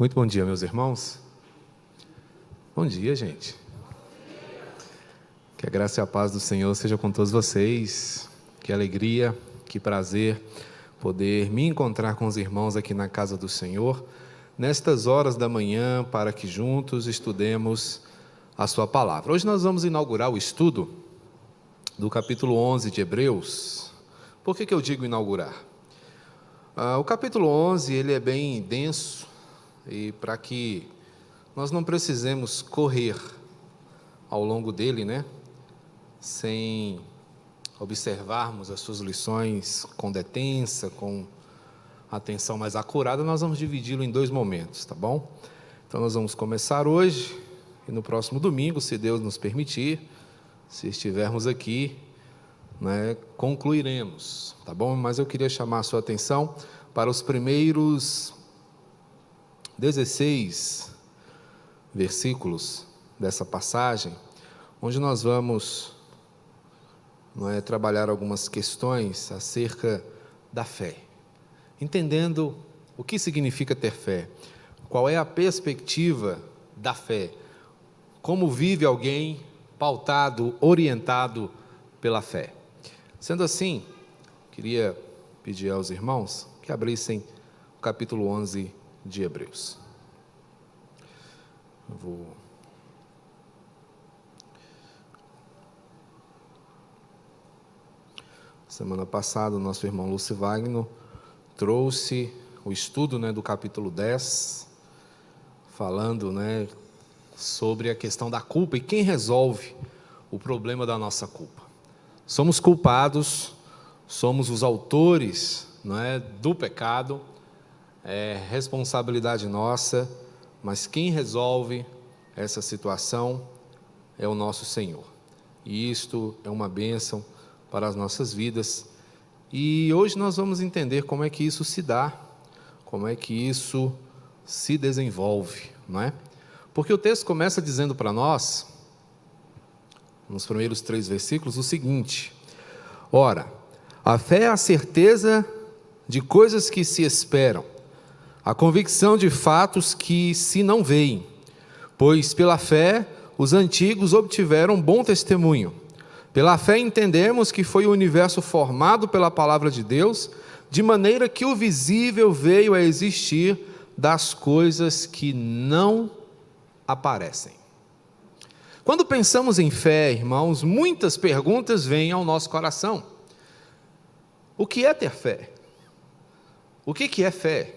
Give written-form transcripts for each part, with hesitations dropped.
Muito bom dia, meus irmãos. Bom dia, gente. Que a graça e a paz do Senhor seja com todos vocês. Que alegria, que prazer poder me encontrar com os irmãos aqui na casa do Senhor, nestas horas da manhã, para que juntos estudemos a sua palavra. Hoje nós vamos inaugurar o estudo do capítulo 11 de Hebreus. Por que eu digo inaugurar? O capítulo 11, ele é bem denso, e para que nós não precisemos correr ao longo dele, sem observarmos as suas lições com detença, com atenção mais acurada, nós vamos dividi-lo em 2 momentos, tá bom? Então nós vamos começar hoje, e no próximo domingo, se Deus nos permitir, se estivermos aqui, concluiremos, tá bom? Mas eu queria chamar a sua atenção para os primeiros 16 versículos dessa passagem, onde nós vamos trabalhar algumas questões acerca da fé, entendendo o que significa ter fé, qual é a perspectiva da fé, como vive alguém pautado, orientado pela fé. Sendo assim, queria pedir aos irmãos que abrissem o capítulo 11 de Hebreus. Semana passada, o nosso irmão Lúcio Wagner trouxe o estudo do capítulo 10, falando sobre a questão da culpa e quem resolve o problema da nossa culpa. Somos culpados, somos os autores do pecado, é responsabilidade nossa, mas quem resolve essa situação é o nosso Senhor. E isto é uma bênção para as nossas vidas. E hoje nós vamos entender como é que isso se dá, como é que isso se desenvolve, Porque o texto começa dizendo para nós, nos primeiros 3 versículos, o seguinte: ora, a fé é a certeza de coisas que se esperam, a convicção de fatos que se não veem, pois pela fé os antigos obtiveram bom testemunho. Pela fé entendemos que foi o universo formado pela palavra de Deus, de maneira que o visível veio a existir das coisas que não aparecem. Quando pensamos em fé, irmãos, muitas perguntas vêm ao nosso coração. O que é ter fé? O que é fé?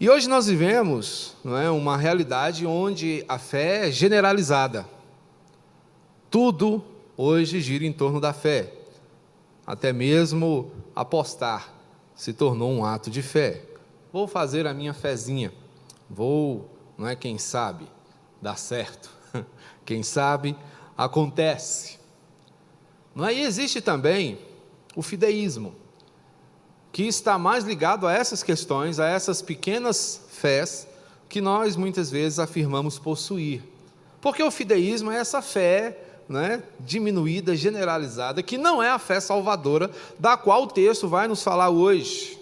E hoje nós vivemos uma realidade onde a fé é generalizada. Tudo hoje gira em torno da fé. Até mesmo apostar se tornou um ato de fé. Vou fazer a minha fezinha. Quem sabe, dá certo. Quem sabe, acontece. E existe também o fideísmo, que está mais ligado a essas questões, a essas pequenas fés que nós muitas vezes afirmamos possuir. Porque o fideísmo é essa fé diminuída, generalizada, que não é a fé salvadora da qual o texto vai nos falar hoje.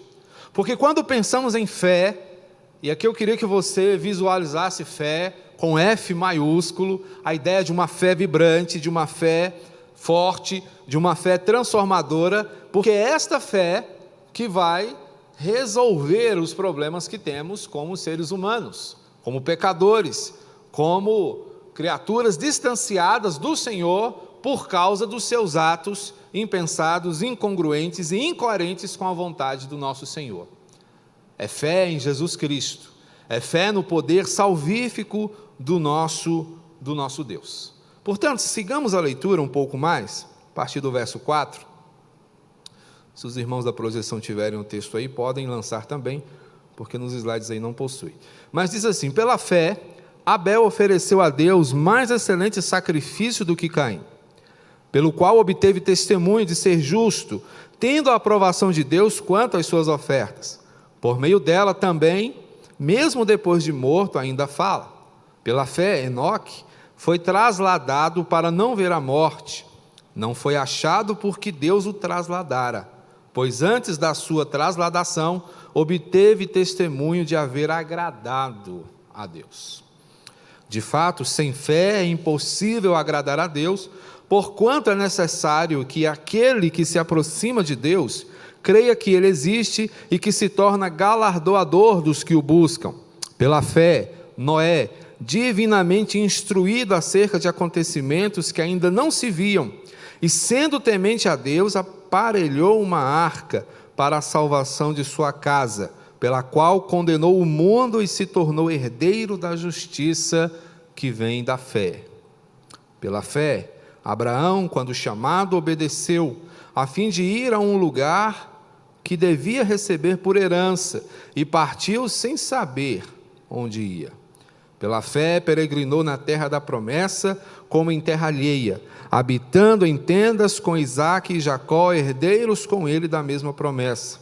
Porque quando pensamos em fé, e aqui eu queria que você visualizasse fé com F maiúsculo, a ideia de uma fé vibrante, de uma fé forte, de uma fé transformadora, porque é esta fé que vai resolver os problemas que temos como seres humanos, como pecadores, como criaturas distanciadas do Senhor por causa dos seus atos impensados, incongruentes e incoerentes com a vontade do nosso Senhor. É fé em Jesus Cristo, é fé no poder salvífico do nosso Deus. Portanto, sigamos a leitura um pouco mais, a partir do verso 4. Se os irmãos da projeção tiverem o texto aí, podem lançar também, porque nos slides aí não possui. Mas diz assim: pela fé, Abel ofereceu a Deus mais excelente sacrifício do que Caim, pelo qual obteve testemunho de ser justo, tendo a aprovação de Deus quanto às suas ofertas. Por meio dela também, mesmo depois de morto, ainda fala. Pela fé, Enoque foi trasladado para não ver a morte. Não foi achado porque Deus o trasladara, pois antes da sua trasladação obteve testemunho de haver agradado a Deus. De fato, sem fé é impossível agradar a Deus, porquanto é necessário que aquele que se aproxima de Deus creia que Ele existe e que se torna galardoador dos que o buscam. Pela fé, Noé, divinamente instruído acerca de acontecimentos que ainda não se viam, e sendo temente a Deus, aparelhou uma arca para a salvação de sua casa, pela qual condenou o mundo e se tornou herdeiro da justiça que vem da fé. Pela fé, Abraão, quando chamado, obedeceu, a fim de ir a um lugar que devia receber por herança, e partiu sem saber onde ia. Pela fé, peregrinou na terra da promessa, como em terra alheia, habitando em tendas com Isaque e Jacó, herdeiros com ele da mesma promessa,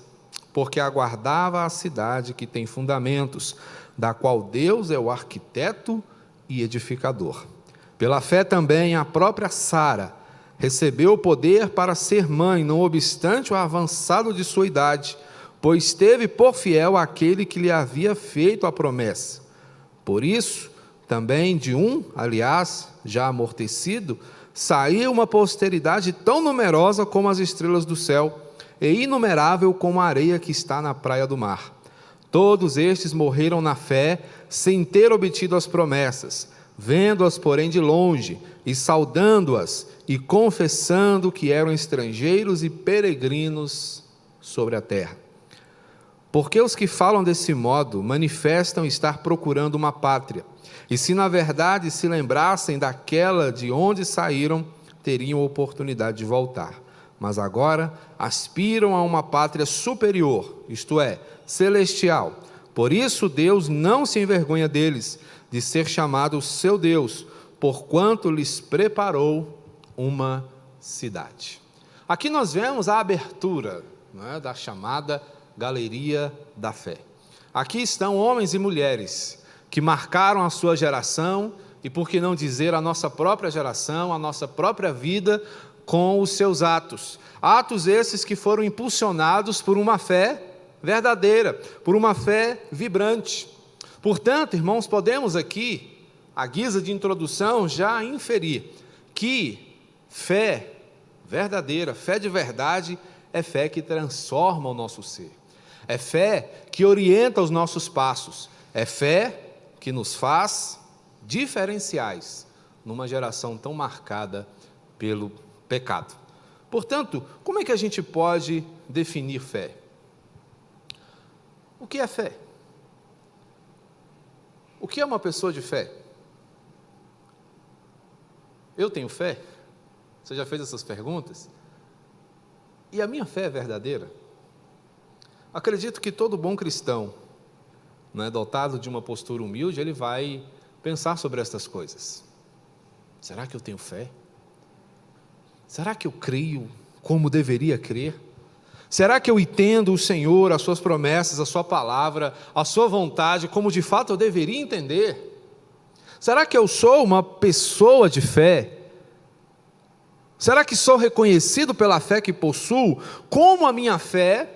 porque aguardava a cidade que tem fundamentos, da qual Deus é o arquiteto e edificador. Pela fé também a própria Sara recebeu o poder para ser mãe, não obstante o avançado de sua idade, pois teve por fiel aquele que lhe havia feito a promessa. Por isso, também de aliás, já amortecido, saiu uma posteridade tão numerosa como as estrelas do céu, e inumerável como a areia que está na praia do mar. Todos estes morreram na fé, sem ter obtido as promessas, vendo-as, porém, de longe, e saudando-as, e confessando que eram estrangeiros e peregrinos sobre a terra. Porque os que falam desse modo manifestam estar procurando uma pátria, e se na verdade se lembrassem daquela de onde saíram, teriam oportunidade de voltar. Mas agora aspiram a uma pátria superior, isto é, celestial. Por isso Deus não se envergonha deles, de ser chamado seu Deus, porquanto lhes preparou uma cidade. Aqui nós vemos a abertura, da chamada Galeria da Fé. Aqui estão homens e mulheres que marcaram a sua geração, e por que não dizer a nossa própria geração, a nossa própria vida, com os seus atos. Atos esses que foram impulsionados por uma fé verdadeira, por uma fé vibrante. Portanto, irmãos, podemos aqui, à guisa de introdução, já inferir que fé verdadeira, fé de verdade, é fé que transforma o nosso ser. É fé que orienta os nossos passos. É fé que nos faz diferenciais numa geração tão marcada pelo pecado. Portanto, como é que a gente pode definir fé? O que é fé? O que é uma pessoa de fé? Eu tenho fé? Você já fez essas perguntas? E a minha fé é verdadeira? Acredito que todo bom cristão, dotado de uma postura humilde, ele vai pensar sobre estas coisas. Será que eu tenho fé? Será que eu creio como deveria crer? Será que eu entendo o Senhor, as suas promessas, a sua palavra, a sua vontade, como de fato eu deveria entender? Será que eu sou uma pessoa de fé? Será que sou reconhecido pela fé que possuo? Como a minha fé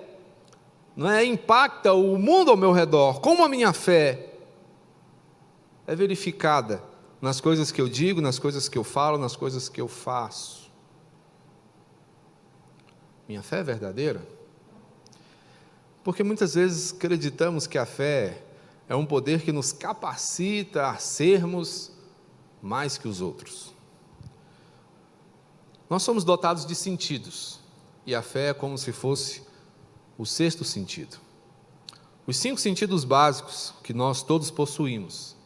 impacta o mundo ao meu redor? Como a minha fé é verificada nas coisas que eu digo, nas coisas que eu falo, nas coisas que eu faço? Minha fé é verdadeira? Porque muitas vezes acreditamos que a fé é um poder que nos capacita a sermos mais que os outros. Nós somos dotados de sentidos, e a fé é como se fosse o sexto sentido. Os 5 sentidos básicos que nós todos possuímos: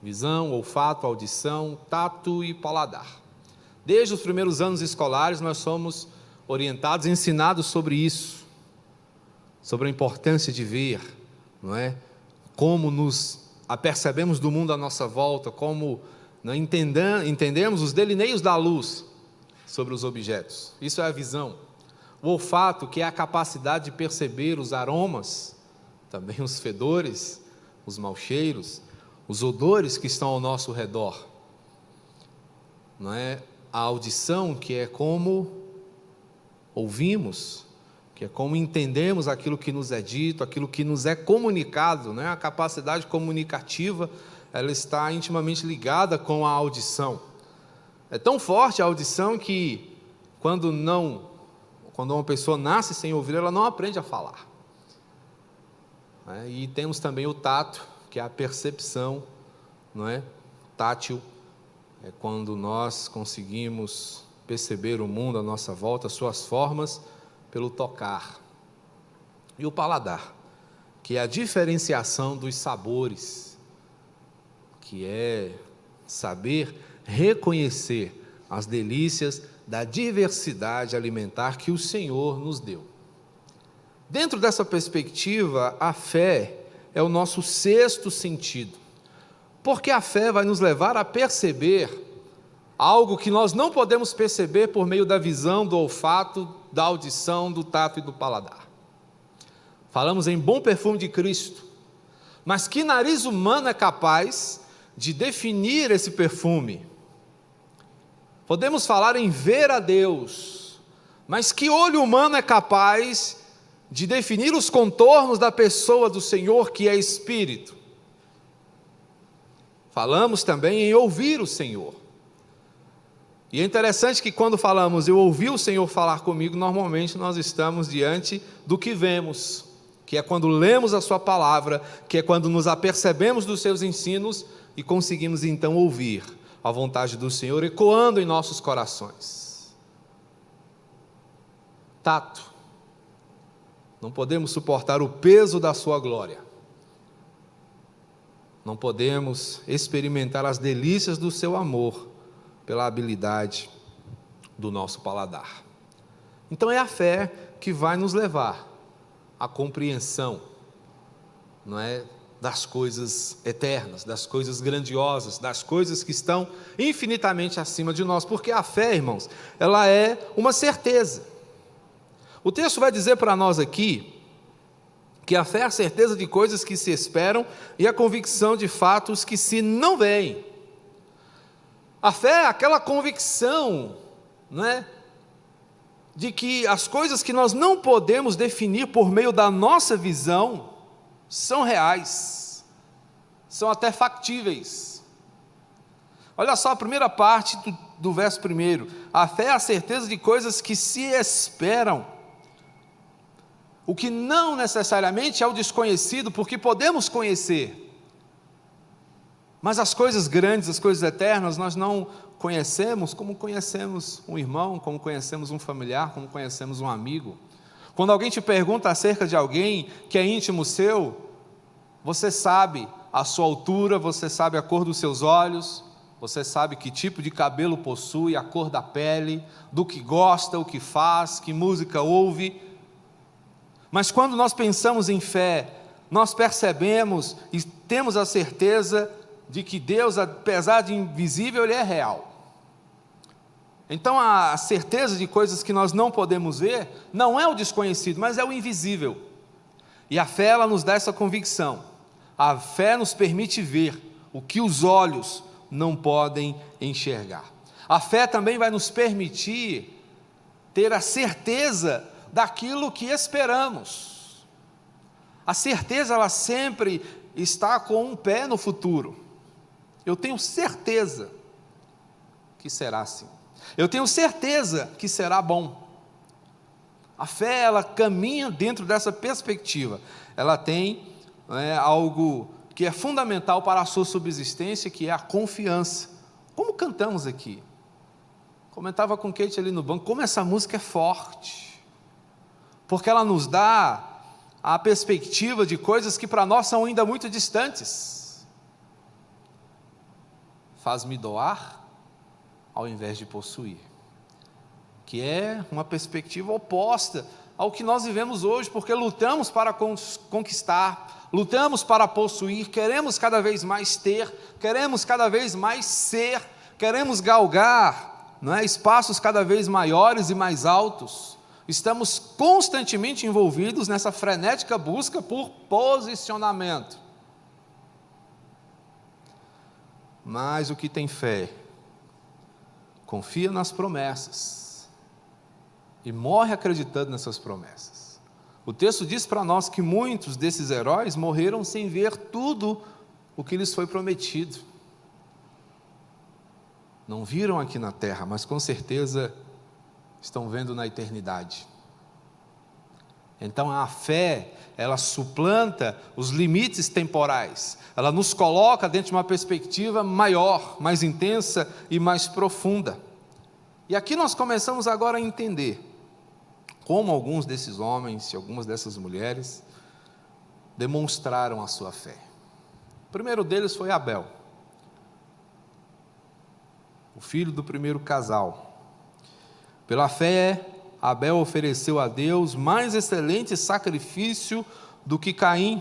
visão, olfato, audição, tato e paladar. Desde os primeiros anos escolares nós somos orientados, ensinados sobre isso, sobre a importância de ver, como nos apercebemos do mundo à nossa volta, como entendemos os delineios da luz sobre os objetos. Isso é a visão. O olfato, que é a capacidade de perceber os aromas, também os fedores, os maus cheiros, os odores que estão ao nosso redor. A audição, que é como ouvimos, que é como entendemos aquilo que nos é dito, aquilo que nos é comunicado, né? A capacidade comunicativa, ela está intimamente ligada com a audição. É tão forte a audição que quando uma pessoa nasce sem ouvir, ela não aprende a falar. E temos também o tato, que é a percepção, não é? Tátil, é quando nós conseguimos perceber o mundo à nossa volta, suas formas, pelo tocar. E o paladar, que é a diferenciação dos sabores, que é saber reconhecer as delícias da diversidade alimentar que o Senhor nos deu. Dentro dessa perspectiva, a fé é o nosso sexto sentido, porque a fé vai nos levar a perceber algo que nós não podemos perceber por meio da visão, do olfato, da audição, do tato e do paladar. Falamos em bom perfume de Cristo, mas que nariz humano é capaz de definir esse perfume? Podemos falar em ver a Deus, mas que olho humano é capaz de definir os contornos da pessoa do Senhor, que é Espírito? Falamos também em ouvir o Senhor. E é interessante que quando falamos, eu ouvi o Senhor falar comigo, normalmente nós estamos diante do que vemos, que é quando lemos a sua palavra, que é quando nos apercebemos dos seus ensinos e conseguimos então ouvir a vontade do Senhor ecoando em nossos corações. Tato. Não podemos suportar o peso da sua glória. Não podemos experimentar as delícias do seu amor pela habilidade do nosso paladar. Então é a fé que vai nos levar à compreensão, não é, das coisas eternas, das coisas grandiosas, das coisas que estão infinitamente acima de nós, porque a fé, irmãos, ela é uma certeza. O texto vai dizer para nós aqui que a fé é a certeza de coisas que se esperam e a convicção de fatos que se não veem. A fé é aquela convicção, não é, de que as coisas que nós não podemos definir por meio da nossa visão são reais, são até factíveis. Olha só a primeira parte do verso 1. A fé é a certeza de coisas que se esperam, o que não necessariamente é o desconhecido, porque podemos conhecer. Mas as coisas grandes, as coisas eternas, nós não conhecemos como conhecemos um irmão, como conhecemos um familiar, como conhecemos um amigo. Quando alguém te pergunta acerca de alguém que é íntimo seu, você sabe a sua altura, você sabe a cor dos seus olhos, você sabe que tipo de cabelo possui, a cor da pele, do que gosta, o que faz, que música ouve. Mas quando nós pensamos em fé, nós percebemos e temos a certeza de que Deus, apesar de invisível, Ele é real. Então a certeza de coisas que nós não podemos ver, não é o desconhecido, mas é o invisível. E a fé, ela nos dá essa convicção. A fé nos permite ver o que os olhos não podem enxergar. A fé também vai nos permitir ter a certeza daquilo que esperamos. A certeza, ela sempre está com um pé no futuro. Eu tenho certeza que será assim. Eu tenho certeza que será bom. A fé, ela caminha dentro dessa perspectiva. Ela tem algo que é fundamental para a sua subsistência, que é a confiança. Como cantamos aqui. Comentava com Kate ali no banco, como essa música é forte. Porque ela nos dá a perspectiva de coisas que para nós são ainda muito distantes. Faz-me doar ao invés de possuir, que é uma perspectiva oposta ao que nós vivemos hoje, porque lutamos para conquistar, lutamos para possuir, queremos cada vez mais ter, queremos cada vez mais ser, queremos galgar, espaços cada vez maiores e mais altos. Estamos constantemente envolvidos nessa frenética busca por posicionamento. Mas o que tem fé, confia nas promessas e morre acreditando nessas promessas. O texto diz para nós que muitos desses heróis morreram sem ver tudo o que lhes foi prometido. Não viram aqui na terra, mas com certeza estão vendo na eternidade. Então a fé, ela suplanta os limites temporais. Ela nos coloca dentro de uma perspectiva maior, mais intensa e mais profunda. E aqui nós começamos agora a entender como alguns desses homens e algumas dessas mulheres demonstraram a sua fé. O primeiro deles foi Abel, o filho do primeiro casal. Pela fé, Abel ofereceu a Deus mais excelente sacrifício do que Caim,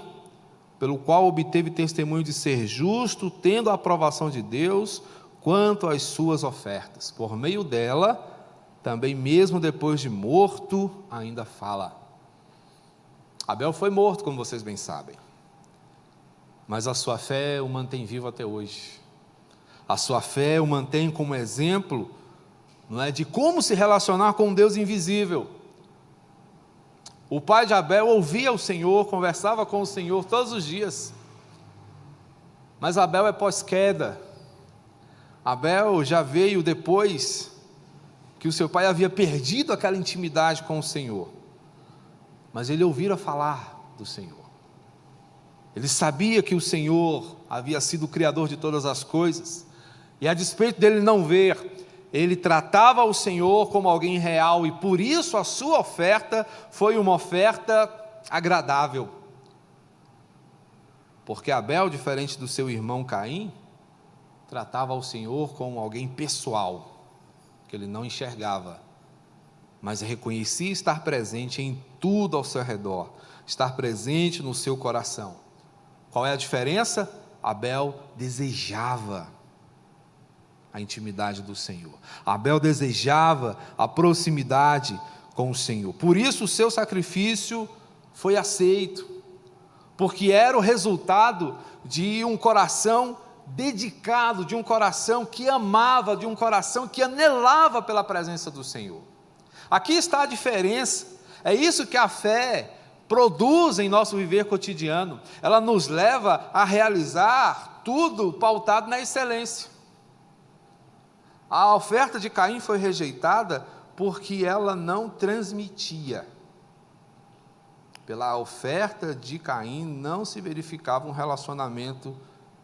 pelo qual obteve testemunho de ser justo, tendo a aprovação de Deus quanto às suas ofertas. Por meio dela, também mesmo depois de morto, ainda fala. Abel foi morto, como vocês bem sabem, mas a sua fé o mantém vivo até hoje. A sua fé o mantém como exemplo, não é, de como se relacionar com um Deus invisível. O pai de Abel ouvia o Senhor, conversava com o Senhor todos os dias, mas Abel é pós-queda. Abel já veio depois que o seu pai havia perdido aquela intimidade com o Senhor, mas ele ouvira falar do Senhor. Ele sabia que o Senhor havia sido o Criador de todas as coisas, e a despeito dele não ver, ele tratava o Senhor como alguém real, e por isso a sua oferta foi uma oferta agradável. Porque Abel, diferente do seu irmão Caim, tratava o Senhor como alguém pessoal, que ele não enxergava, mas reconhecia estar presente em tudo ao seu redor, estar presente no seu coração. Qual é a diferença? Abel desejava a intimidade do Senhor. Abel desejava a proximidade com o Senhor. Por isso o seu sacrifício foi aceito, porque era o resultado de um coração dedicado, de um coração que amava, de um coração que anelava pela presença do Senhor. Aqui está a diferença. É isso que a fé produz em nosso viver cotidiano. Ela nos leva a realizar tudo pautado na excelência. A oferta de Caim foi rejeitada porque ela não transmitia. Pela oferta de Caim não se verificava um relacionamento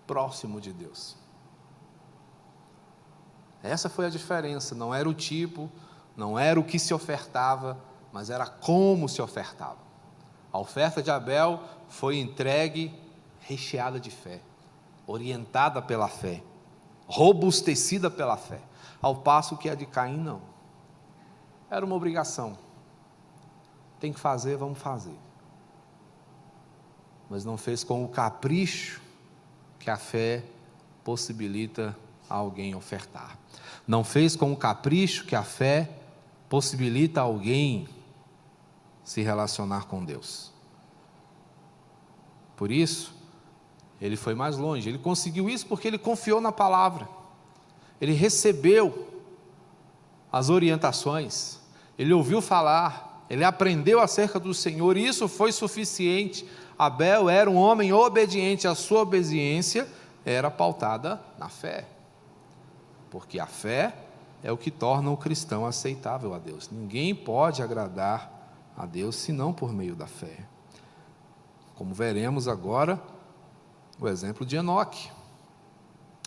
próximo de Deus. Essa foi a diferença. Não era o tipo, não era o que se ofertava, mas era como se ofertava. A oferta de Abel foi entregue recheada de fé, orientada pela fé, robustecida pela fé, ao passo que a de Caim não. Era uma obrigação. Tem que fazer, vamos fazer. Mas não fez com o capricho que a fé possibilita a alguém ofertar. Não fez com o capricho que a fé possibilita a alguém se relacionar com Deus. Por isso, ele foi mais longe. Ele conseguiu isso porque ele confiou na palavra. Ele recebeu as orientações. Ele ouviu falar. Ele aprendeu acerca do Senhor. E isso foi suficiente. Abel era um homem obediente. A sua obediência era pautada na fé. Porque a fé é o que torna o cristão aceitável a Deus. Ninguém pode agradar a Deus senão por meio da fé. Como veremos agora o exemplo de Enoque.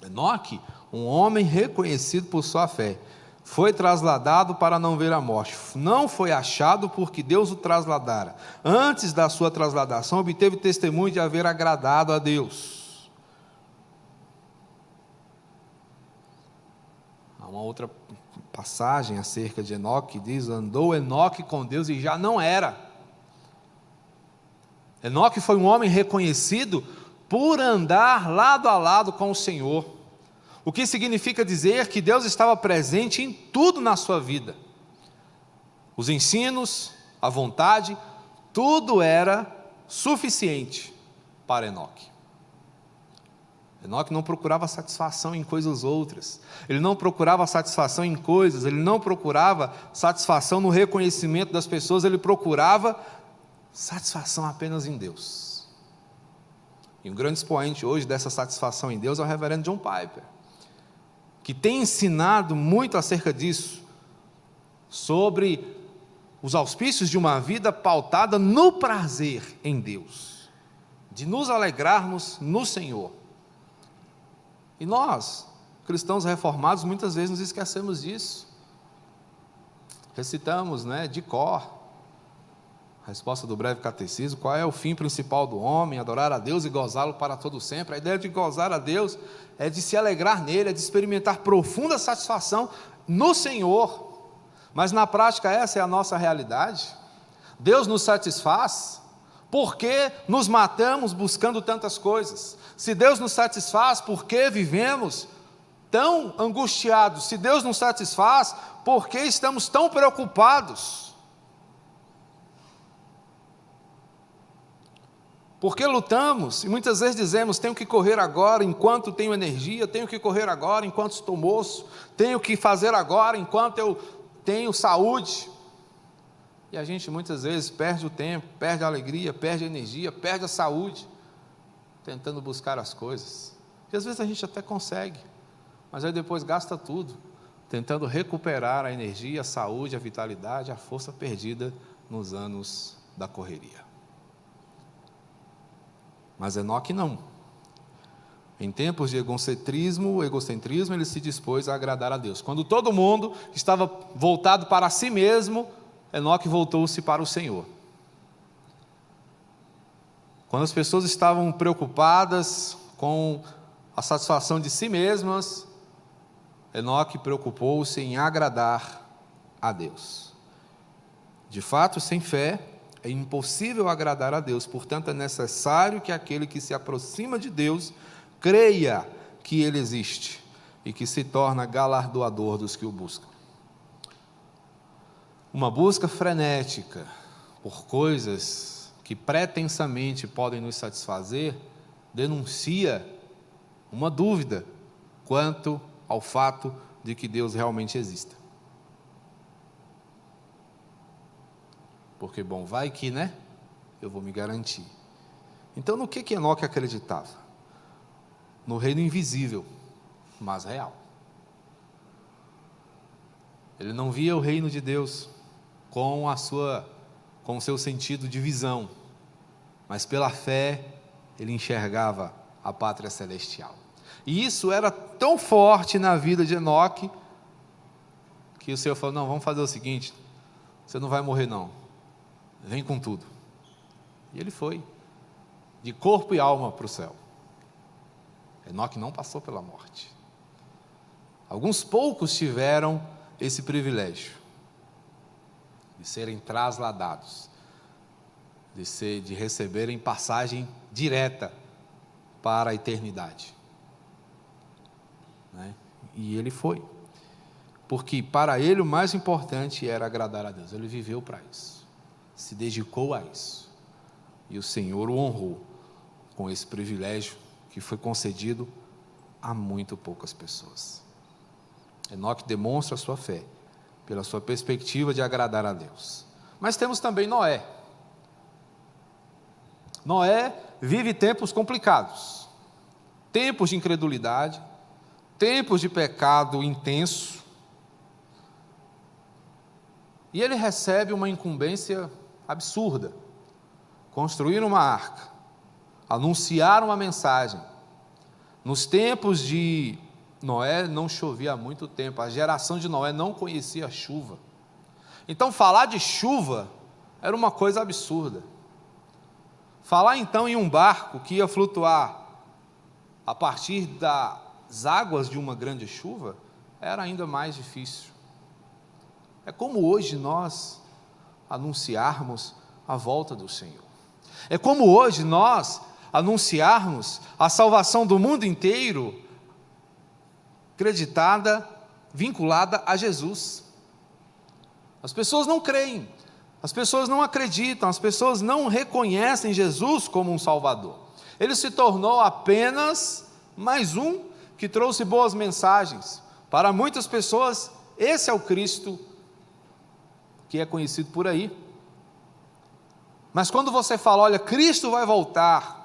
Enoque, um homem reconhecido por sua fé, foi trasladado para não ver a morte. Não foi achado porque Deus o trasladara. Antes da sua trasladação, obteve testemunho de haver agradado a Deus. Há uma outra passagem acerca de Enoque, que diz: andou Enoque com Deus e já não era. Enoque foi um homem reconhecido por andar lado a lado com o Senhor, o que significa dizer que Deus estava presente em tudo na sua vida. Os ensinos, a vontade, tudo era suficiente para Enoque. Enoque não procurava satisfação em coisas outras, ele não procurava satisfação em coisas, ele não procurava satisfação no reconhecimento das pessoas, ele procurava satisfação apenas em Deus. E um grande expoente hoje dessa satisfação em Deus é o reverendo John Piper, que tem ensinado muito acerca disso, sobre os auspícios de uma vida pautada no prazer em Deus, de nos alegrarmos no Senhor. E nós, cristãos reformados, muitas vezes nos esquecemos disso. Recitamos, de cor, a resposta do breve catecismo: qual é o fim principal do homem? Adorar a Deus e gozá-lo para todo sempre. A ideia de gozar a Deus é de se alegrar nele, é de experimentar profunda satisfação no Senhor. Mas na prática essa é a nossa realidade. Deus nos satisfaz, por que nos matamos buscando tantas coisas? Se Deus nos satisfaz, por que vivemos tão angustiados? Se Deus nos satisfaz, por que estamos tão preocupados? Porque lutamos e muitas vezes dizemos: tenho que correr agora enquanto tenho energia, tenho que correr agora enquanto estou moço, tenho que fazer agora enquanto eu tenho saúde. E a gente muitas vezes perde o tempo, perde a alegria, perde a energia, perde a saúde, tentando buscar as coisas. E às vezes a gente até consegue, mas aí depois gasta tudo, tentando recuperar a energia, a saúde, a vitalidade, a força perdida nos anos da correria. Mas Enoque não. Em tempos de egocentrismo, ele se dispôs a agradar a Deus. Quando todo mundo estava voltado para si mesmo, Enoque voltou-se para o Senhor. Quando as pessoas estavam preocupadas com a satisfação de si mesmas, Enoque preocupou-se em agradar a Deus. De fato, sem fé é impossível agradar a Deus, portanto é necessário que aquele que se aproxima de Deus creia que Ele existe e que se torna galardoador dos que o buscam. Uma busca frenética por coisas que pretensamente podem nos satisfazer denuncia uma dúvida quanto ao fato de que Deus realmente exista. Porque, vai que, eu vou me garantir. Então, no que Enoque acreditava? No reino invisível, mas real. Ele não via o reino de Deus com o seu sentido de visão, mas pela fé ele enxergava a pátria celestial. E isso era tão forte na vida de Enoque, que o Senhor falou: não, vamos fazer o seguinte, você não vai morrer não, vem com tudo. E ele foi, de corpo e alma, para o céu. Enoque não passou pela morte. Alguns poucos tiveram esse privilégio de serem trasladados, de receberem passagem direta para a eternidade. E ele foi, porque para ele o mais importante era agradar a Deus. Ele viveu para isso, se dedicou a isso, e o Senhor o honrou com esse privilégio que foi concedido a muito poucas pessoas. Enoque demonstra a sua fé pela sua perspectiva de agradar a Deus. Mas temos também Noé. Noé vive tempos complicados, tempos de incredulidade, tempos de pecado intenso, e ele recebe uma incumbência absurda: construir uma arca, anunciar uma mensagem. Nos tempos de Noé não chovia há muito tempo, a geração de Noé não conhecia chuva. Então falar de chuva era uma coisa absurda. Falar então em um barco que ia flutuar a partir das águas de uma grande chuva era ainda mais difícil. É como hoje nós anunciarmos a volta do Senhor. É como hoje nós anunciarmos a salvação do mundo inteiro, acreditada, vinculada a Jesus. As pessoas não creem, as pessoas não acreditam, as pessoas não reconhecem Jesus como um Salvador. Ele se tornou apenas mais um que trouxe boas mensagens. Para muitas pessoas, esse é o Cristo que é conhecido por aí. Mas quando você fala, olha, Cristo vai voltar,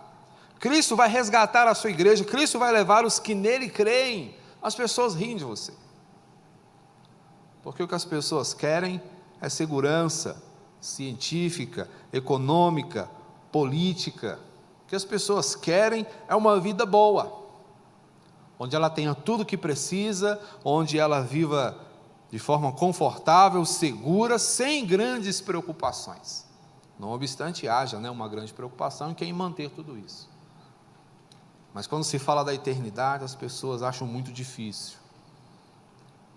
Cristo vai resgatar a sua igreja, Cristo vai levar os que nele creem, as pessoas riem de você. Porque o que as pessoas querem é segurança científica, econômica, política. O que as pessoas querem é uma vida boa, onde ela tenha tudo o que precisa, onde ela viva de forma confortável, segura, sem grandes preocupações. Não obstante, haja uma grande preocupação em quem manter tudo isso. Mas quando se fala da eternidade, as pessoas acham muito difícil.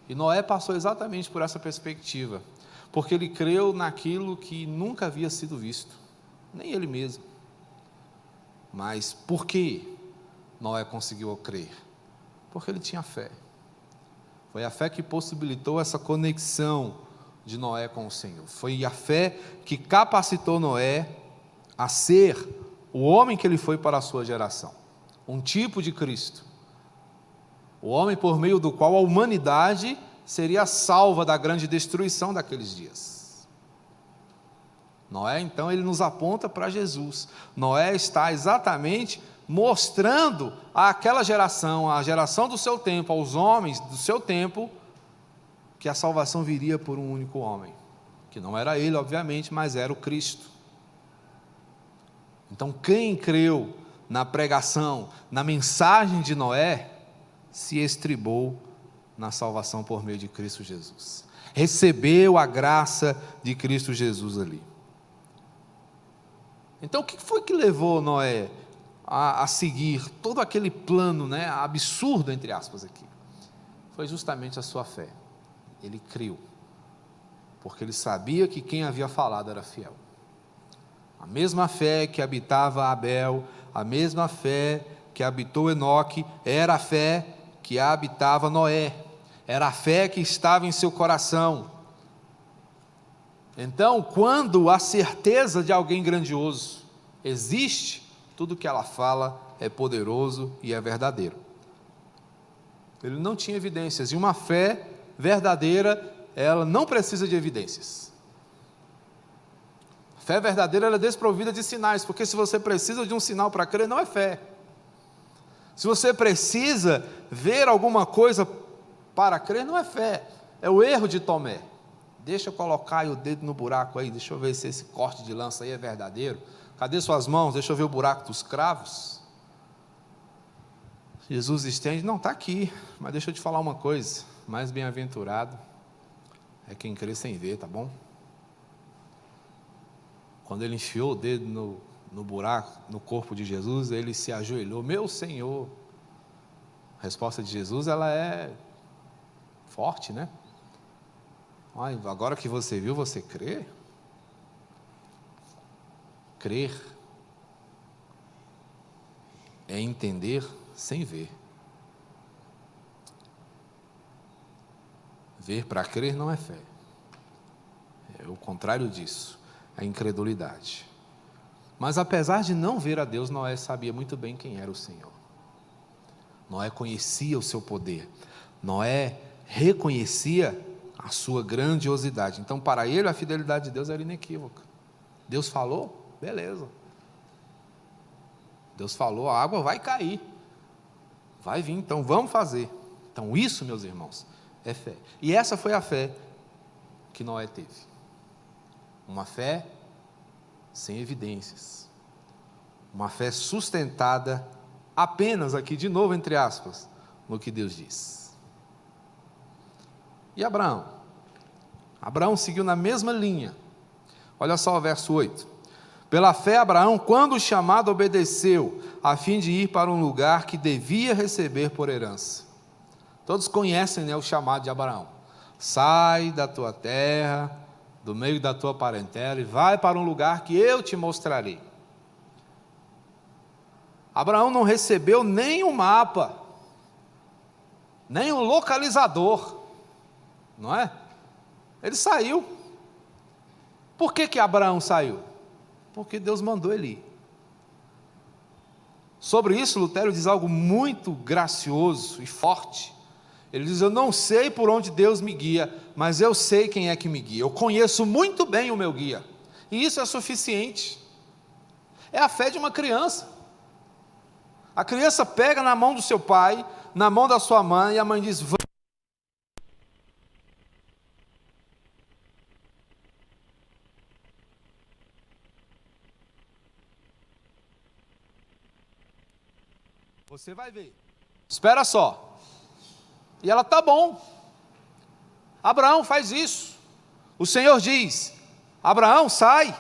E Noé passou exatamente por essa perspectiva, porque ele creu naquilo que nunca havia sido visto, nem ele mesmo. Mas por que Noé conseguiu crer? Porque ele tinha fé. Foi a fé que possibilitou essa conexão de Noé com o Senhor. Foi a fé que capacitou Noé a ser o homem que ele foi para a sua geração. Um tipo de Cristo. O homem por meio do qual a humanidade seria salva da grande destruição daqueles dias. Noé, então, ele nos aponta para Jesus. Noé está exatamente mostrando àquela geração, à geração do seu tempo, aos homens do seu tempo, que a salvação viria por um único homem, que não era ele, obviamente, mas era o Cristo. Então, quem creu na pregação, na mensagem de Noé, se estribou na salvação por meio de Cristo Jesus. Recebeu a graça de Cristo Jesus ali. Então, o que foi que levou Noé a seguir todo aquele plano, absurdo, entre aspas, aqui? Foi justamente a sua fé. Ele creu, porque ele sabia que quem havia falado era fiel. A mesma fé que habitava Abel, a mesma fé que habitou Enoque, era a fé que habitava Noé, era a fé que estava em seu coração. Então, quando a certeza de alguém grandioso existe, tudo que ela fala é poderoso e é verdadeiro. Ele não tinha evidências, e uma fé verdadeira, ela não precisa de evidências. A fé verdadeira, ela é desprovida de sinais, porque se você precisa de um sinal para crer, não é fé. Se você precisa ver alguma coisa para crer, não é fé, é o erro de Tomé. Deixa eu colocar aí o dedo no buraco aí, deixa eu ver se esse corte de lança aí é verdadeiro. Cadê suas mãos? Deixa eu ver o buraco dos cravos. Jesus estende, não, está aqui, mas deixa eu te falar uma coisa, mais bem-aventurado é quem crê sem ver, tá bom? Quando ele enfiou o dedo no buraco, no corpo de Jesus, ele se ajoelhou, meu Senhor. A resposta de Jesus, ela é forte, né? Agora que você viu, você crê? Crer é entender sem ver. Ver para crer não é fé. É o contrário disso, é incredulidade. Mas apesar de não ver a Deus, Noé sabia muito bem quem era o Senhor. Noé conhecia o seu poder. Noé reconhecia a sua grandiosidade. Então, para ele, a fidelidade de Deus era inequívoca. Deus falou, beleza. Deus falou, a água vai cair. Vai vir, então vamos fazer. Então, isso, meus irmãos, é fé. E essa foi a fé que Noé teve. Uma fé sem evidências. Uma fé sustentada apenas, aqui de novo, entre aspas, no que Deus diz. E Abraão? Abraão seguiu na mesma linha. Olha só o verso 8. Pela fé, Abraão, quando chamado, obedeceu, a fim de ir para um lugar que devia receber por herança. Todos conhecem, o chamado de Abraão. Sai da tua terra, do meio da tua parentela, e vai para um lugar que eu te mostrarei. Abraão não recebeu nem um mapa, nem um localizador, não é? Ele saiu. Por que Abraão saiu? Porque Deus mandou ele ir. Sobre isso, Lutero diz algo muito gracioso e forte. Ele diz, eu não sei por onde Deus me guia, mas eu sei quem é que me guia. Eu conheço muito bem o meu guia. E isso é suficiente. É a fé de uma criança. A criança pega na mão do seu pai, na mão da sua mãe, e a mãe diz: vamos. Você vai ver. Espera só. E ela: tá bom. Abraão, faz isso. O Senhor diz: Abraão, sai.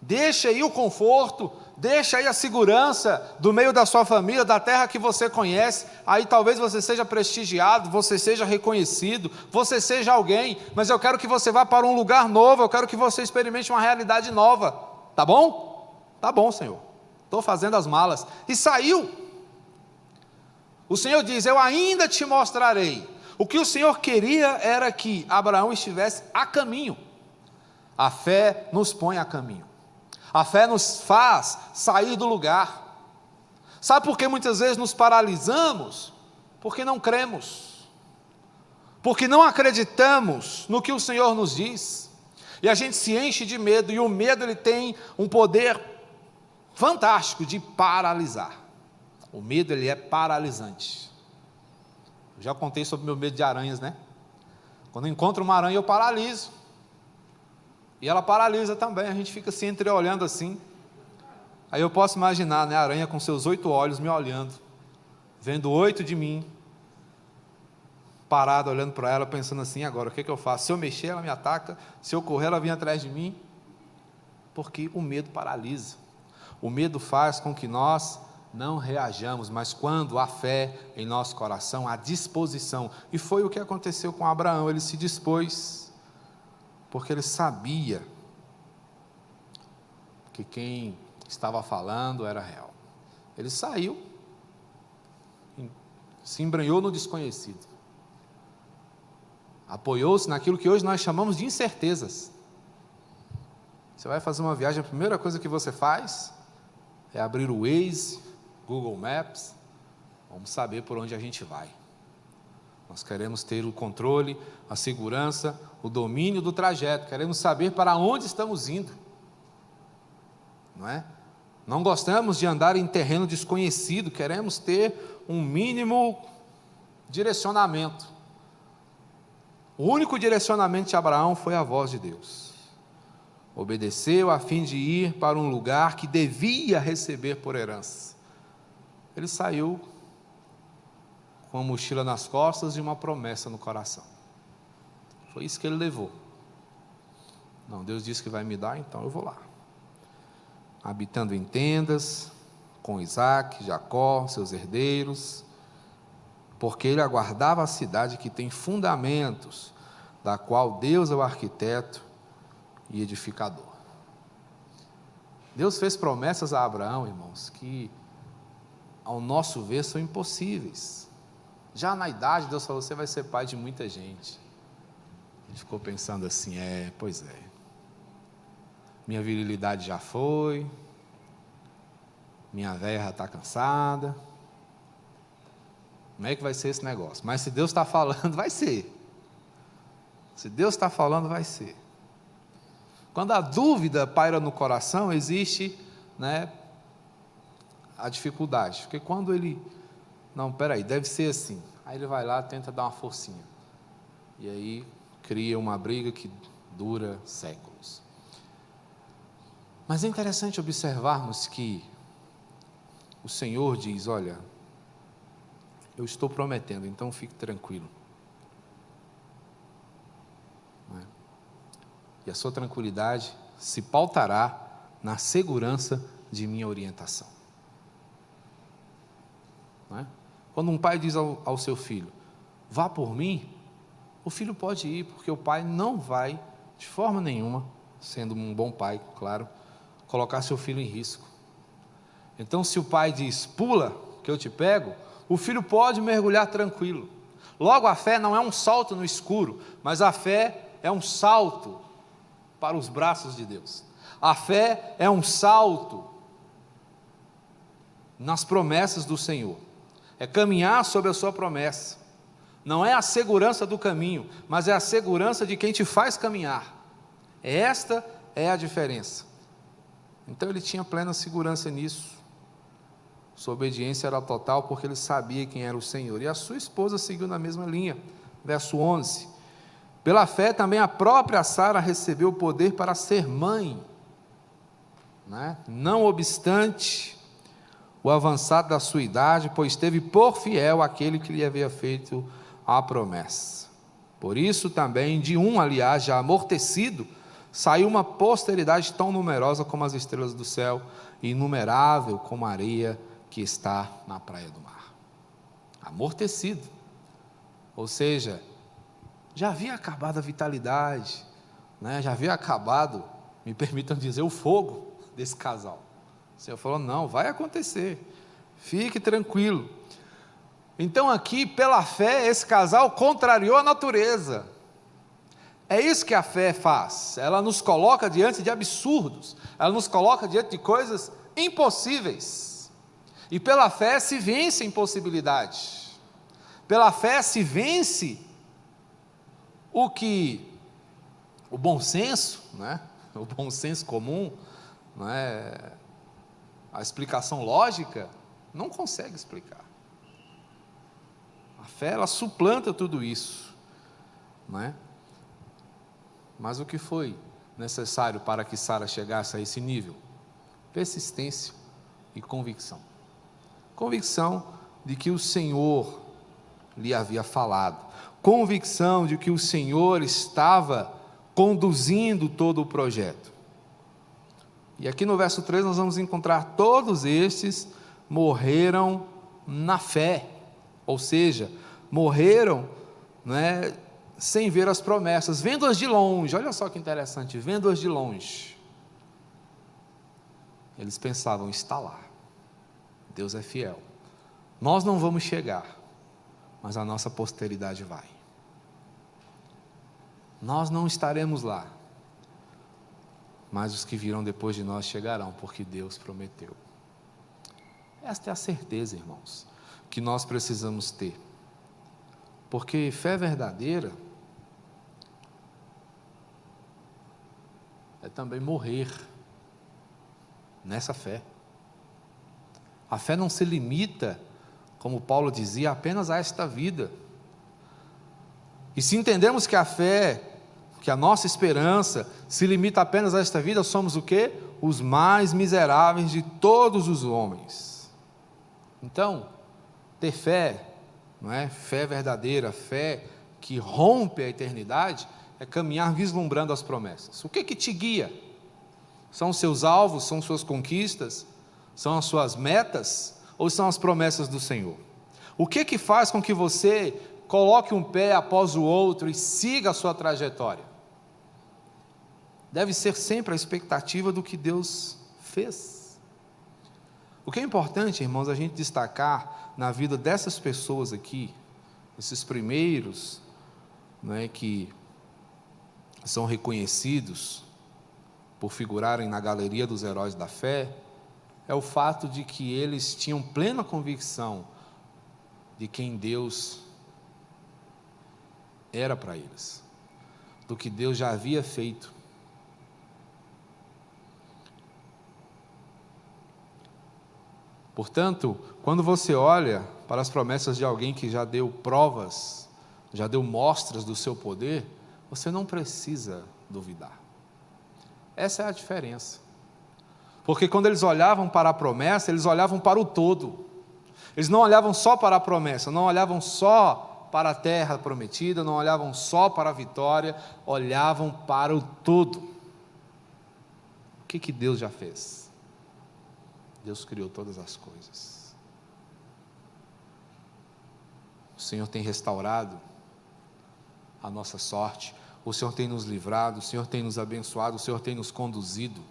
Deixa aí o conforto, deixa aí a segurança do meio da sua família, da terra que você conhece. Aí talvez você seja prestigiado, você seja reconhecido, você seja alguém, mas eu quero que você vá para um lugar novo, eu quero que você experimente uma realidade nova. Tá bom? Tá bom, Senhor. Estou fazendo as malas. E saiu. O Senhor diz: eu ainda te mostrarei. O que o Senhor queria era que Abraão estivesse a caminho. A fé nos põe a caminho. A fé nos faz sair do lugar. Sabe por que muitas vezes nos paralisamos? Porque não cremos. Porque não acreditamos no que o Senhor nos diz. E a gente se enche de medo. E o medo, ele tem um poder fantástico de paralisar. O medo, ele é paralisante. Eu já contei sobre o meu medo de aranhas, né? Quando eu encontro uma aranha, eu paraliso. E ela paralisa também, a gente fica assim, entreolhando assim. Aí eu posso imaginar, né, a aranha com seus 8 olhos me olhando, vendo 8 de mim, parado, olhando para ela, pensando assim: agora, o que eu faço? Se eu mexer, ela me ataca, se eu correr, ela vem atrás de mim. Porque o medo paralisa. O medo faz com que nós não reajamos, mas quando há fé em nosso coração, há disposição. E foi o que aconteceu com Abraão. Ele se dispôs, porque ele sabia que quem estava falando era real. Ele saiu, se embrenhou no desconhecido, apoiou-se naquilo que hoje nós chamamos de incertezas. Você vai fazer uma viagem, a primeira coisa que você faz é abrir o Waze, Google Maps. Vamos saber por onde a gente vai. Nós queremos ter o controle, a segurança, o domínio do trajeto. Queremos saber para onde estamos indo. Não é? Não gostamos de andar em terreno desconhecido. Queremos ter um mínimo direcionamento. O único direcionamento de Abraão foi a voz de Deus. Obedeceu a fim de ir para um lugar que devia receber por herança. Ele saiu com uma mochila nas costas e uma promessa no coração. Foi isso que ele levou. Não, Deus disse que vai me dar, então eu vou lá. Habitando em tendas, com Isaac, Jacó, seus herdeiros, porque ele aguardava a cidade que tem fundamentos, da qual Deus é o arquiteto e edificador. Deus fez promessas a Abraão, irmãos, que ao nosso ver são impossíveis. Já na idade, Deus falou: você vai ser pai de muita gente. Ele ficou pensando assim: pois é, minha virilidade já foi, minha véia já está cansada, como é que vai ser esse negócio? Mas se Deus está falando, vai ser. Se Deus está falando, vai ser. Quando a dúvida paira no coração, existe, né, a dificuldade, porque quando ele, não, peraí, deve ser assim, aí ele vai lá, tenta dar uma forcinha, e aí cria uma briga que dura séculos. Mas é interessante observarmos que o Senhor diz: olha, eu estou prometendo, então fique tranquilo. Não é? E a sua tranquilidade se pautará na segurança de minha orientação. Não é? Quando um pai diz ao seu filho: vá por mim, o filho pode ir, porque o pai não vai, de forma nenhuma, sendo um bom pai, claro, colocar seu filho em risco. Então, se o pai diz: pula, que eu te pego, o filho pode mergulhar tranquilo. Logo, a fé não é um salto no escuro, mas a fé é um salto para os braços de Deus. A fé é um salto nas promessas do Senhor. É caminhar sobre a sua promessa. Não é a segurança do caminho, mas é a segurança de quem te faz caminhar. Esta é a diferença. Então ele tinha plena segurança nisso. Sua obediência era total, porque ele sabia quem era o Senhor. E a sua esposa seguiu na mesma linha. Verso 11. Pela fé também a própria Sara recebeu o poder para ser mãe, né? Não obstante o avançado da sua idade, pois teve por fiel aquele que lhe havia feito a promessa. Por isso também, de um, aliás, já amortecido, saiu uma posteridade tão numerosa como as estrelas do céu, e inumerável como a areia que está na praia do mar. Amortecido, ou seja, já havia acabado a vitalidade, né? Já havia acabado, me permitam dizer, o fogo desse casal. O Senhor falou, não, vai acontecer, fique tranquilo. Então aqui, pela fé, esse casal contrariou a natureza. É isso que a fé faz, ela nos coloca diante de absurdos, ela nos coloca diante de coisas impossíveis, e pela fé se vence a impossibilidade, pela fé se vence o que o bom senso, né? O bom senso comum, né? A explicação lógica não consegue explicar. A fé, ela suplanta tudo isso, né? Mas o que foi necessário para que Sara chegasse a esse nível? Persistência e convicção. Convicção de que o Senhor lhe havia falado. Convicção de que o Senhor estava conduzindo todo o projeto. E aqui no verso 3 nós vamos encontrar todos estes morreram na fé. Ou seja, morreram, né, sem ver as promessas, vendo-as de longe. Olha só que interessante, vendo-as de longe. Eles pensavam, está lá, Deus é fiel, nós não vamos chegar, mas a nossa posteridade vai. Nós não estaremos lá, mas os que virão depois de nós chegarão, porque Deus prometeu. Esta é a certeza, irmãos, que nós precisamos ter, porque fé verdadeira é também morrer nessa fé. A fé não se limita, como Paulo dizia, apenas a esta vida. E se entendemos que a fé, que a nossa esperança se limita apenas a esta vida, somos o quê? Os mais miseráveis de todos os homens. Então, ter fé, não é? Fé verdadeira, fé que rompe a eternidade, é caminhar vislumbrando as promessas. O que te guia? São os seus alvos, são suas conquistas, são as suas metas, ou são as promessas do Senhor? O que faz com que você coloque um pé após o outro e siga a sua trajetória? Deve ser sempre a expectativa do que Deus fez. O que é importante, irmãos, a gente destacar na vida dessas pessoas aqui, esses primeiros, não é, que são reconhecidos por figurarem na galeria dos heróis da fé, é o fato de que eles tinham plena convicção de quem Deus era para eles, do que Deus já havia feito. Portanto, quando você olha para as promessas de alguém que já deu provas, já deu mostras do seu poder, você não precisa duvidar. Essa é a diferença. Porque quando eles olhavam para a promessa, eles olhavam para o todo. Eles não olhavam só para a promessa, não olhavam só para a terra prometida, não olhavam só para a vitória, olhavam para o todo. O que Deus já fez? Deus criou todas as coisas. O Senhor tem restaurado a nossa sorte, o Senhor tem nos livrado, o Senhor tem nos abençoado, o Senhor tem nos conduzido.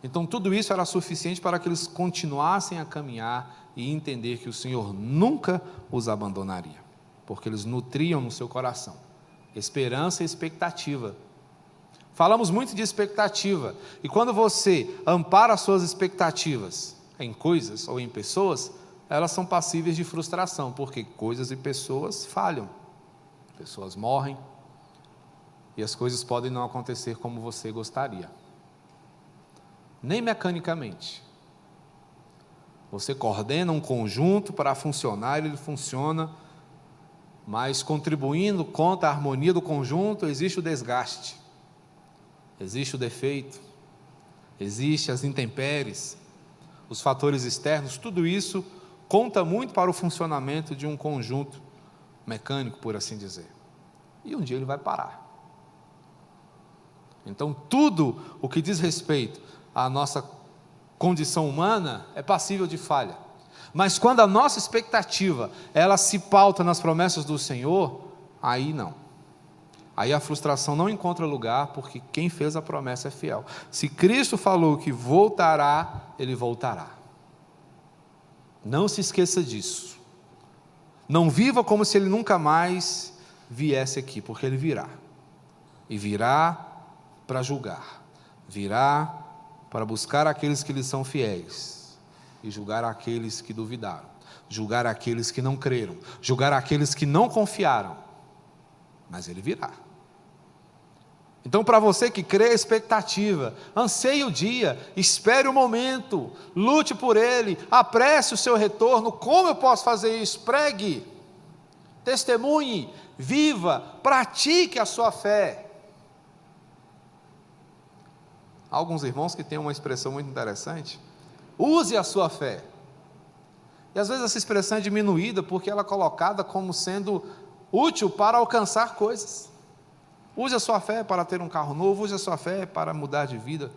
Então tudo isso era suficiente para que eles continuassem a caminhar e entender que o Senhor nunca os abandonaria, porque eles nutriam no seu coração esperança e expectativa. Falamos muito de expectativa, e quando você ampara as suas expectativas em coisas ou em pessoas, elas são passíveis de frustração, porque coisas e pessoas falham, pessoas morrem, e as coisas podem não acontecer como você gostaria. nem mecanicamente. Você coordena um conjunto para funcionar, ele funciona, mas contribuindo contra a harmonia do conjunto, existe o desgaste, existe o defeito, existe as intempéries, os fatores externos, tudo isso conta muito para o funcionamento de um conjunto mecânico, por assim dizer. E um dia ele vai parar. Então, tudo o que diz respeito à nossa condição humana é passível de falha. Mas quando a nossa expectativa, ela se pauta nas promessas do Senhor, aí não. Aí a frustração não encontra lugar, porque quem fez a promessa é fiel. Se Cristo falou que voltará, Ele voltará. Não se esqueça disso. Não viva como se Ele nunca mais viesse aqui, porque Ele virá. E virá para julgar. Virá para buscar aqueles que lhe são fiéis. E julgar aqueles que duvidaram. Julgar aqueles que não creram. Julgar aqueles que não confiaram. Mas Ele virá. Então, para você que crê, expectativa, anseie o dia, espere o momento, lute por ele, apresse o seu retorno. Como eu posso fazer isso? Pregue, testemunhe, viva, pratique a sua fé. Há alguns irmãos que têm uma expressão muito interessante: use a sua fé. E às vezes essa expressão é diminuída porque ela é colocada como sendo útil para alcançar coisas. Use a sua fé para ter um carro novo, use a sua fé para mudar de vida.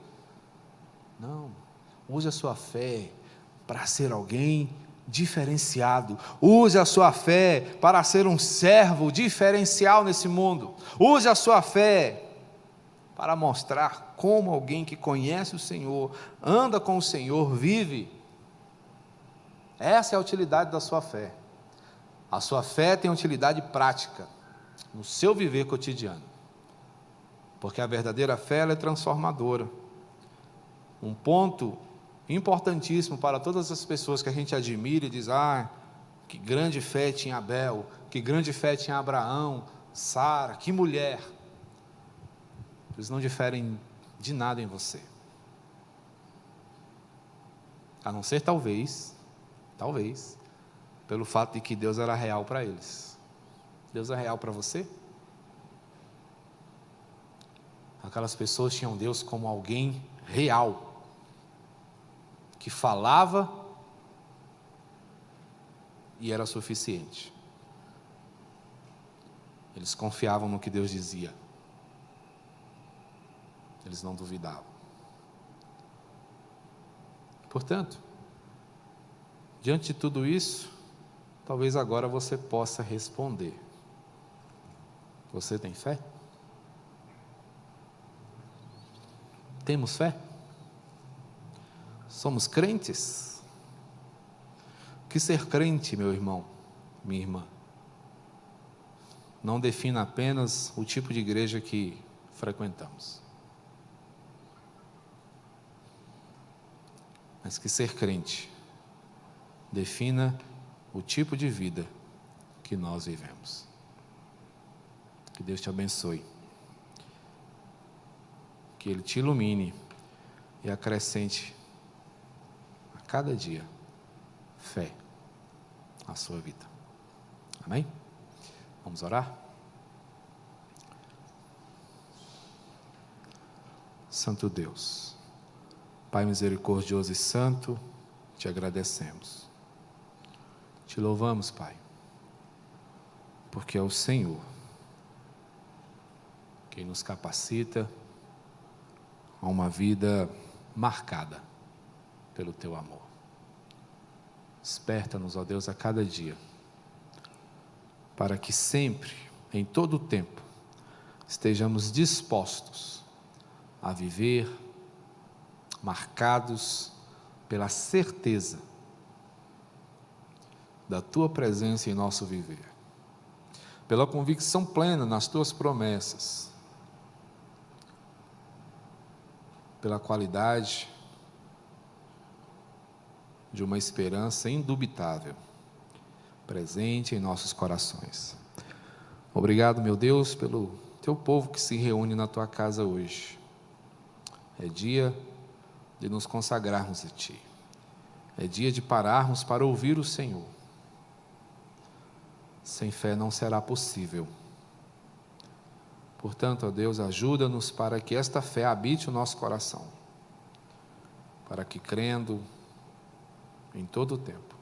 Não, use a sua fé para ser alguém diferenciado. Use a sua fé para ser um servo diferencial nesse mundo. Use a sua fé para mostrar como alguém que conhece o Senhor, anda com o Senhor, vive. Essa é a utilidade da sua fé. A sua fé tem utilidade prática no seu viver cotidiano. Porque a verdadeira fé, ela é transformadora. Um ponto importantíssimo para todas as pessoas que a gente admira e diz: que grande fé tinha Abel, que grande fé tinha Abraão, Sara, que mulher. Eles não diferem de nada em você. A não ser talvez, pelo fato de que Deus era real para eles. Deus é real para você? Aquelas pessoas tinham Deus como alguém real, que falava e era suficiente. Eles confiavam no que Deus dizia. Eles não duvidavam. Portanto, diante de tudo isso, talvez agora você possa responder: você tem fé? Temos fé? Somos crentes? Que ser crente, meu irmão, minha irmã, não define apenas o tipo de igreja que frequentamos. Mas que ser crente defina o tipo de vida que nós vivemos. Que Deus te abençoe. Que Ele te ilumine e acrescente a cada dia fé à sua vida. Amém? Vamos orar? Santo Deus, Pai misericordioso e santo, te agradecemos. Te louvamos, Pai, porque é o Senhor quem nos capacita a uma vida marcada pelo Teu amor. Desperta-nos, ó Deus, a cada dia, para que sempre, em todo o tempo, estejamos dispostos a viver marcados pela certeza da Tua presença em nosso viver, pela convicção plena nas Tuas promessas, pela qualidade de uma esperança indubitável, presente em nossos corações. Obrigado, meu Deus, pelo Teu povo que se reúne na Tua casa hoje. É dia de nos consagrarmos a Ti. É dia de pararmos para ouvir o Senhor. Sem fé não será possível. Portanto, ó Deus, ajuda-nos para que esta fé habite o nosso coração, para que, crendo em todo o tempo,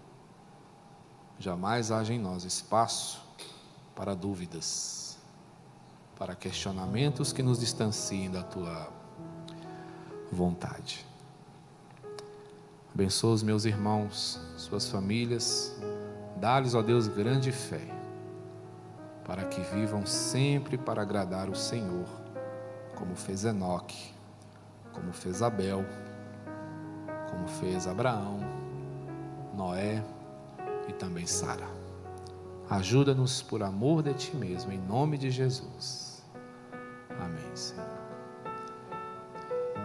jamais haja em nós espaço para dúvidas, para questionamentos que nos distanciem da Tua vontade. Abençoa os meus irmãos, suas famílias, dá-lhes, ó Deus, grande fé, para que vivam sempre para agradar o Senhor, como fez Enoque, como fez Abel, como fez Abraão, Noé e também Sara. Ajuda-nos por amor de Ti mesmo, em nome de Jesus. Amém, Senhor.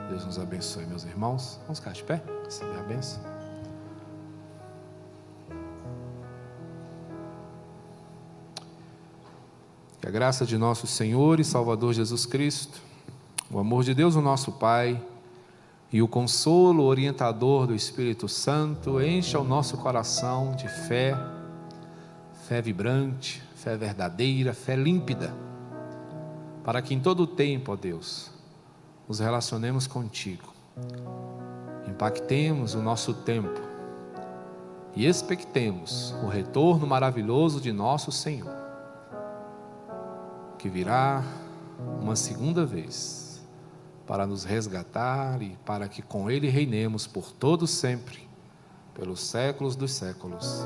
Deus nos abençoe, meus irmãos. Vamos ficar de pé, receber a bênção. Que a graça de nosso Senhor e Salvador Jesus Cristo, o amor de Deus, o nosso Pai, e o consolo orientador do Espírito Santo encha o nosso coração de fé, fé vibrante, fé verdadeira, fé límpida, para que em todo o tempo, ó Deus, nos relacionemos contigo, impactemos o nosso tempo e expectemos o retorno maravilhoso de nosso Senhor, que virá uma segunda vez para nos resgatar e para que com Ele reinemos por todo sempre, pelos séculos dos séculos.